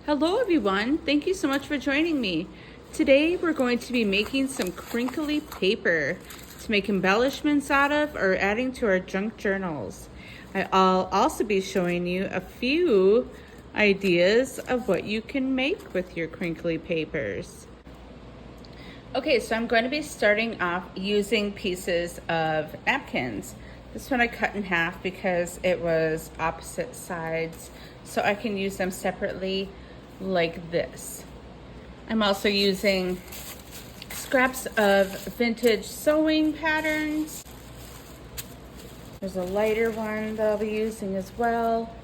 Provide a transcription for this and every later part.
Hello everyone, thank you so much for joining me. Today we're going to be making some crinkly paper to make embellishments out of or adding to our junk journals. I'll also be showing you a few ideas of what you can make with your crinkly papers. Okay, so I'm going to be starting off using pieces of napkins. This one I cut in half because it was opposite sides, so I can use them separately like this. I'm also using scraps of vintage sewing patterns. There's a lighter one that I'll be using as well.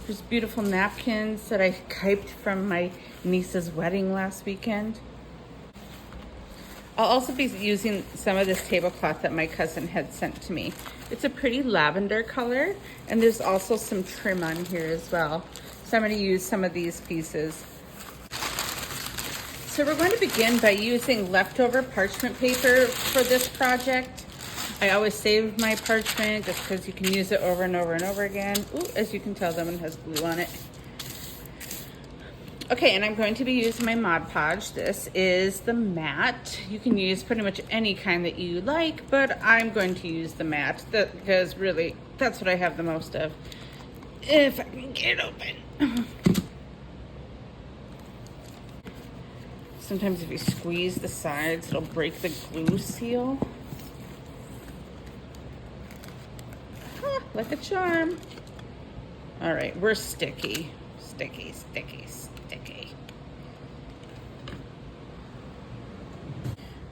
There's beautiful napkins that I typed from my niece's wedding last weekend. I'll also be using some of this tablecloth that my cousin had sent to me. It's a pretty lavender color, and there's also some trim on here as well. So I'm going to use some of these pieces. So we're going to begin by using leftover parchment paper for this project. I always save my parchment just because you can use it over and over and over again. Ooh, as you can tell, that one has glue on it. Okay, and I'm going to be using my Mod Podge. This is the matte. You can use pretty much any kind that you like, but I'm going to use the matte because really, that's what I have the most of. If I can get it open. Sometimes if you squeeze the sides, it'll break the glue seal. Like a charm. All right, we're sticky. Sticky, sticky, sticky.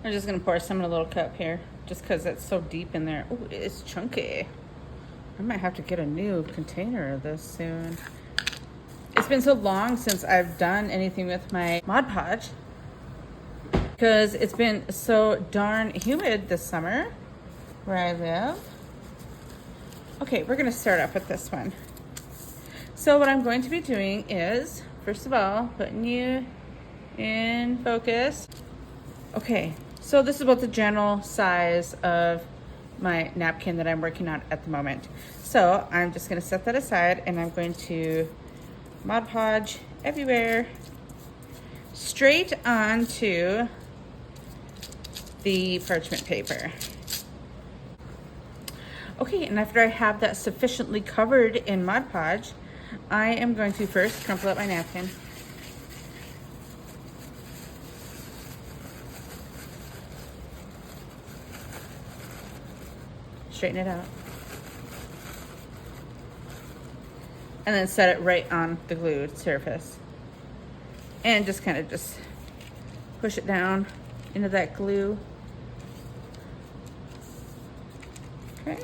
I'm just gonna pour some in a little cup here, just because it's so deep in there. Oh, it's chunky. I might have to get a new container of this soon. It's been so long since I've done anything with my Mod Podge because it's been so darn humid this summer where I live. Okay, we're gonna start off with this one. So what I'm going to be doing is, first of all, putting you in focus. Okay, so this is about the general size of my napkin that I'm working on at the moment. So I'm just gonna set that aside and I'm going to Mod Podge everywhere, straight onto the parchment paper. Okay, and after I have that sufficiently covered in Mod Podge, I am going to first crumple up my napkin. Straighten it out. And then set it right on the glued surface. And just kind of just push it down into that glue. Okay.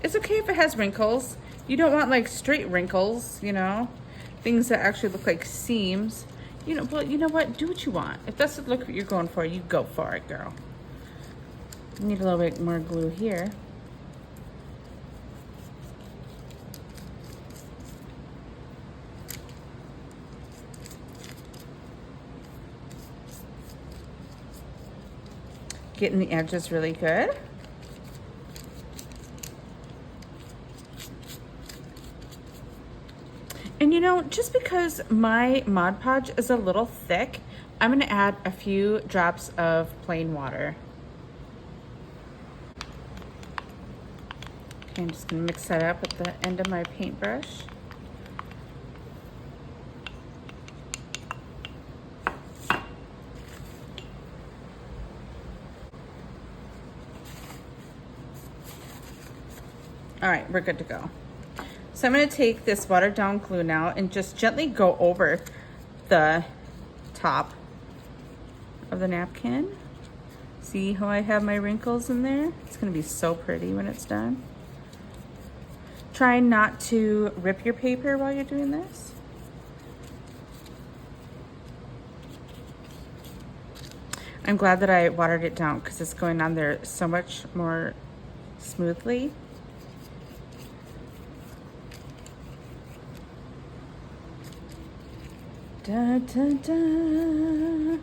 It's okay if it has wrinkles. You don't want like straight wrinkles, you know, things that actually look like seams. You know, well, you know what? Do what you want. If that's the look you're going for, you go for it, girl. You need a little bit more glue here. Getting the edges really good. And you know, just because my Mod Podge is a little thick, I'm gonna add a few drops of plain water. Okay, I'm just gonna mix that up with the end of my paintbrush. All right, we're good to go. So I'm gonna take this watered down glue now and just gently go over the top of the napkin. See how I have my wrinkles in there? It's gonna be so pretty when it's done. Try not to rip your paper while you're doing this. I'm glad that I watered it down because it's going on there so much more smoothly. Da, da, da.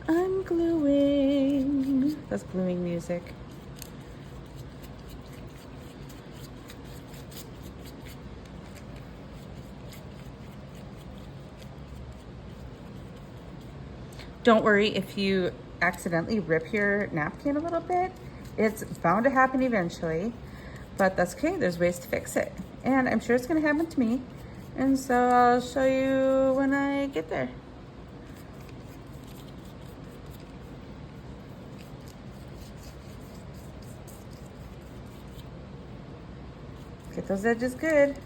I'm gluing. That's gluing music. Don't worry if you accidentally rip your napkin a little bit. It's bound to happen eventually, but that's okay. There's ways to fix it. And I'm sure it's gonna happen to me. And so I'll show you when I get there. Get those edges good.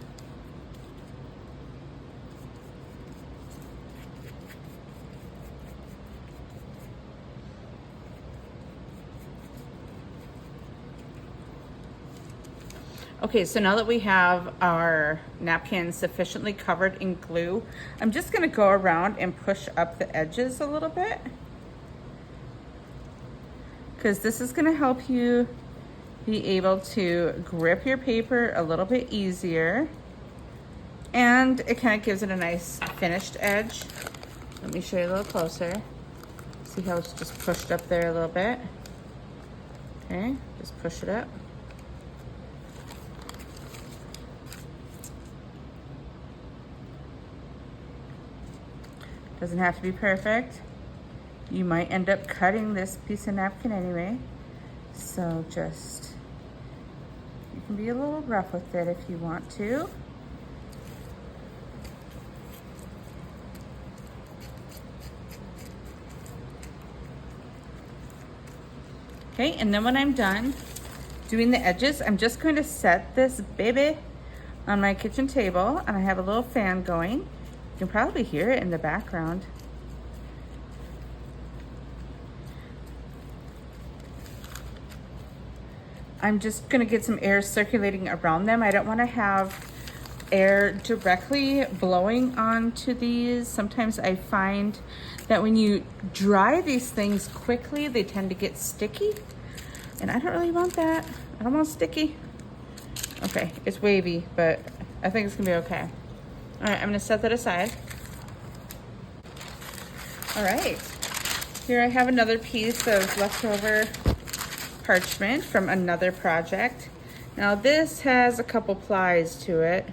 Okay, so now that we have our napkin sufficiently covered in glue, I'm just gonna go around and push up the edges a little bit, because this is gonna help you be able to grip your paper a little bit easier, and it kind of gives it a nice finished edge. Let me show you a little closer. See how it's just pushed up there a little bit? Okay, just push it up. Doesn't have to be perfect. You might end up cutting this piece of napkin anyway. So just, you can be a little rough with it if you want to. Okay, and then when I'm done doing the edges, I'm just going to set this baby on my kitchen table, and I have a little fan going. You can probably hear it in the background. I'm just gonna get some air circulating around them. I don't wanna have air directly blowing onto these. Sometimes I find that when you dry these things quickly, they tend to get sticky. And I don't really want that. I don't want sticky. Okay, it's wavy, but I think it's gonna be okay. All right, I'm gonna set that aside. All right, here I have another piece of leftover parchment from another project. Now this has a couple plies to it.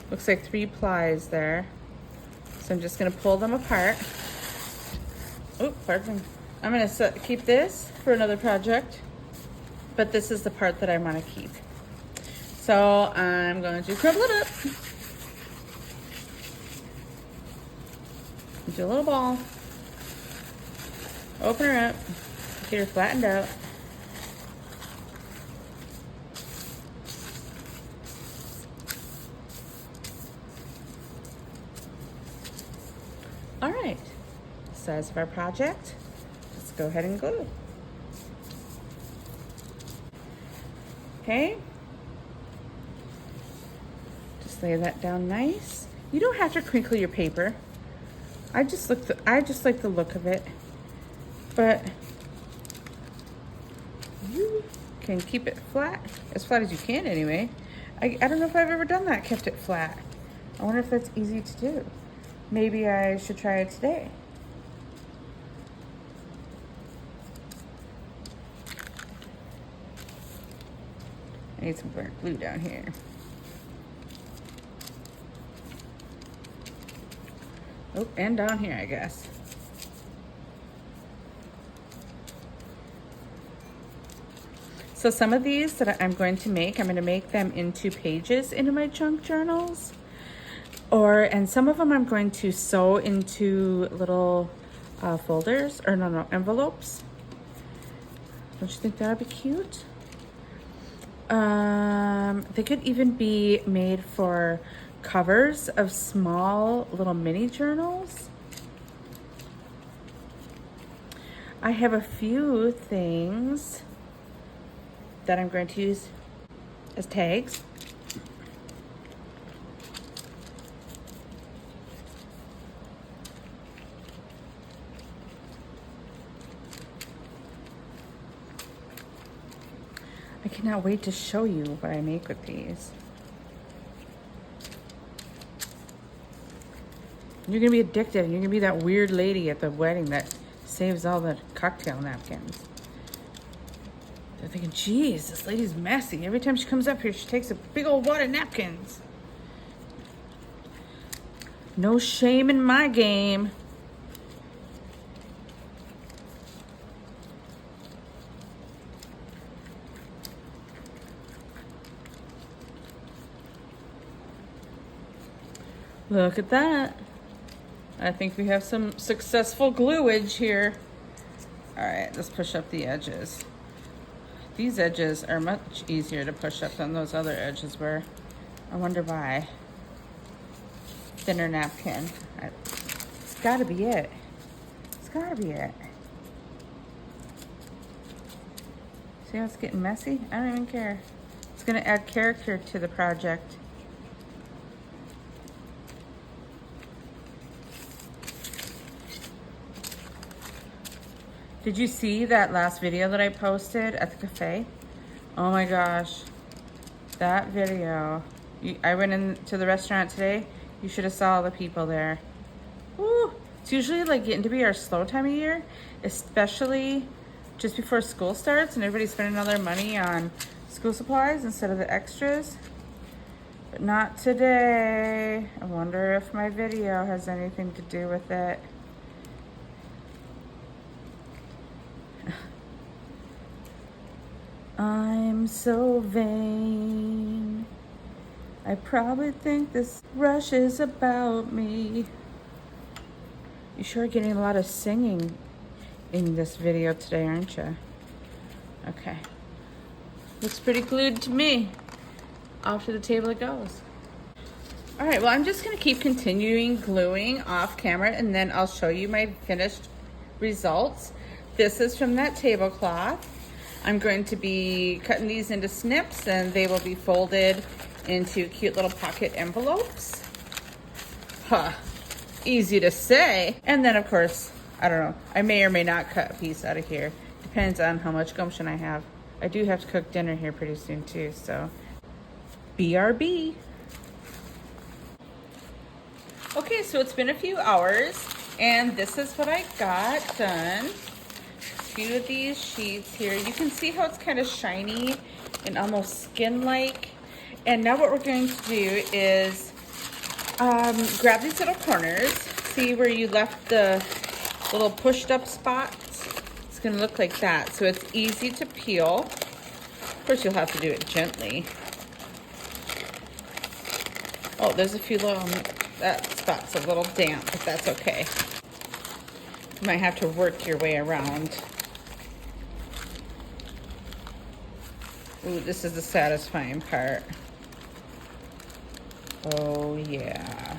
Looks like 3 plies there. So I'm just gonna pull them apart. Oh, pardon me. I'm gonna keep this for another project, but this is the part that I wanna keep. So I'm going to crumble it up. Do a little ball. Open her up. Get her flattened out. All right, size of our project. Let's go ahead and glue. Okay. Just lay that down nice. You don't have to crinkle your paper. I just like the look of it, but you can keep it flat as you can anyway. I don't know if I've ever done that, kept it flat. I wonder if that's easy to do. Maybe I should try it today. I need some burnt glue down here. Oh, and down here, I guess. So some of these that I'm going to make them into pages into my junk journals. And some of them I'm going to sew into little folders, or no, envelopes. Don't you think that would be cute? They could even be made for covers of small little mini journals. I have a few things that I'm going to use as tags. I cannot wait to show you what I make with these. You're gonna be addicted, and you're gonna be that weird lady at the wedding that saves all the cocktail napkins. They're thinking, geez, this lady's messy. Every time she comes up here, she takes a big old wad of napkins. No shame in my game. Look at that. I think we have some successful gluage here. All right, let's push up the edges. These edges are much easier to push up than those other edges were. I wonder why. Thinner napkin. It's gotta be it. It's gotta be it. See how it's getting messy? I don't even care. It's gonna add character to the project. Did you see that last video that I posted at the cafe? Oh my gosh, that video. I went into the restaurant today. You should have saw all the people there. Woo! It's usually like getting to be our slow time of year, especially just before school starts and everybody's spending all their money on school supplies instead of the extras. But not today. I wonder if my video has anything to do with it. I'm so vain. I probably think this rush is about me. You sure are getting a lot of singing in this video today, aren't you? Okay. Looks pretty glued to me. Off to the table it goes. All right, well, I'm just gonna keep continuing gluing off camera and then I'll show you my finished results. This is from that tablecloth. I'm going to be cutting these into snips and they will be folded into cute little pocket envelopes. Huh, easy to say. And then of course, I don't know, I may or may not cut a piece out of here. Depends on how much gumption I have. I do have to cook dinner here pretty soon too, so BRB. Okay, so it's been a few hours and this is what I got done. Few of these sheets here. You can see how it's kind of shiny and almost skin-like. And now what we're going to do is grab these little corners. See where you left the little pushed up spots? It's gonna look like that. So it's easy to peel. Of course, you'll have to do it gently. Oh, there's a few little, that spot's a little damp, but that's okay. You might have to work your way around. Ooh, this is the satisfying part. Oh yeah.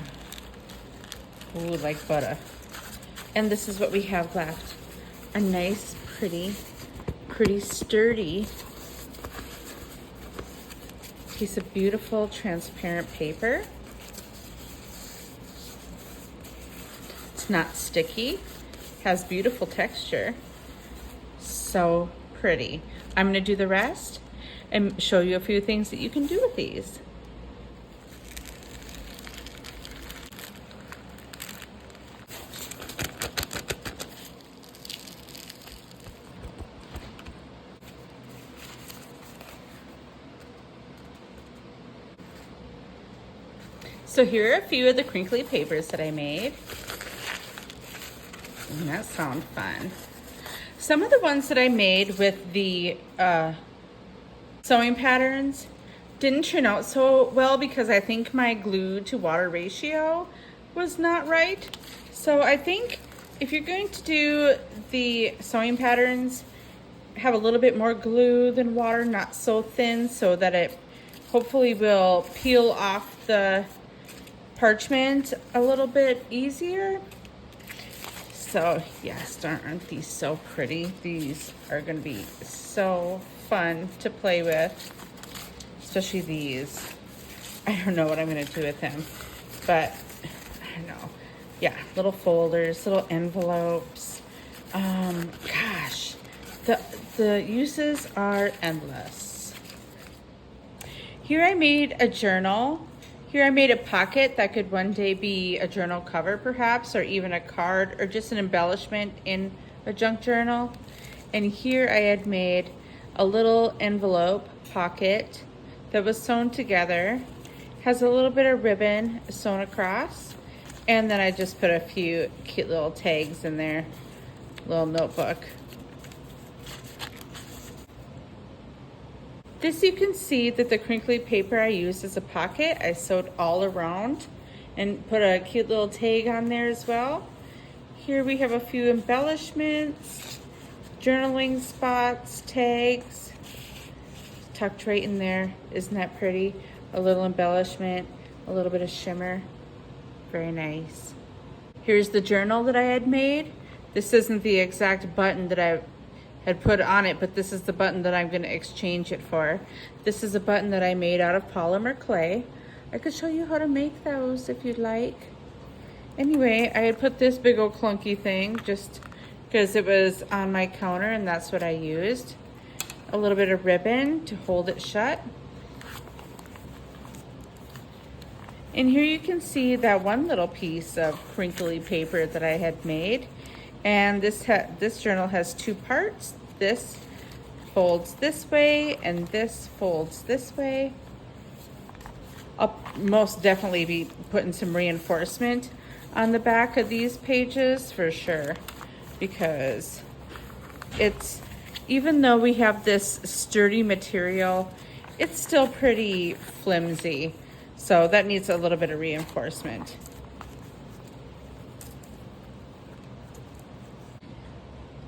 Ooh, like butter. And this is what we have left. A nice, pretty sturdy piece of beautiful transparent paper. It's not sticky, has beautiful texture. So pretty. I'm gonna do the rest and show you a few things that you can do with these. So here are a few of the crinkly papers that I made. Doesn't that sound fun? Some of the ones that I made with the sewing patterns didn't turn out so well because I think my glue to water ratio was not right. So I think if you're going to do the sewing patterns, have a little bit more glue than water, not so thin, so that it hopefully will peel off the parchment a little bit easier. So yes, aren't these so pretty? These are gonna be so fun to play with, especially these. I don't know what I'm gonna do with them, but I don't know. Yeah, little folders, little envelopes. Gosh, the uses are endless. Here I made a journal. Here I made a pocket that could one day be a journal cover perhaps, or even a card, or just an embellishment in a junk journal. And here I had made a little envelope pocket that was sewn together, has a little bit of ribbon sewn across, and then I just put a few cute little tags in there, little notebook. This, you can see that the crinkly paper I used as a pocket, I sewed all around and put a cute little tag on there as well. Here we have a few embellishments, journaling spots, tags, tucked right in there. Isn't that pretty? A little embellishment, a little bit of shimmer. Very nice. Here's the journal that I had made. This isn't the exact button that I had put on it, but this is the button that I'm going to exchange it for. This is a button that I made out of polymer clay. I could show you how to make those if you'd like. Anyway, I had put this big old clunky thing just because it was on my counter and that's what I used. A little bit of ribbon to hold it shut. And here you can see that one little piece of crinkly paper that I had made. And this journal has two parts. This folds this way and this folds this way. I'll most definitely be putting some reinforcement on the back of these pages for sure, because it's, even though we have this sturdy material, it's still pretty flimsy. So that needs a little bit of reinforcement.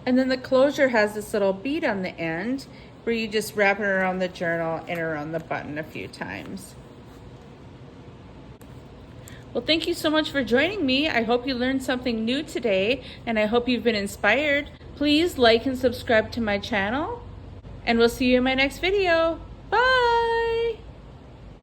And then the closure has this little bead on the end where you just wrap it around the journal and around the button a few times. Well, thank you so much for joining me. I hope you learned something new today, and I hope you've been inspired. Please like and subscribe to my channel, and we'll see you in my next video. Bye!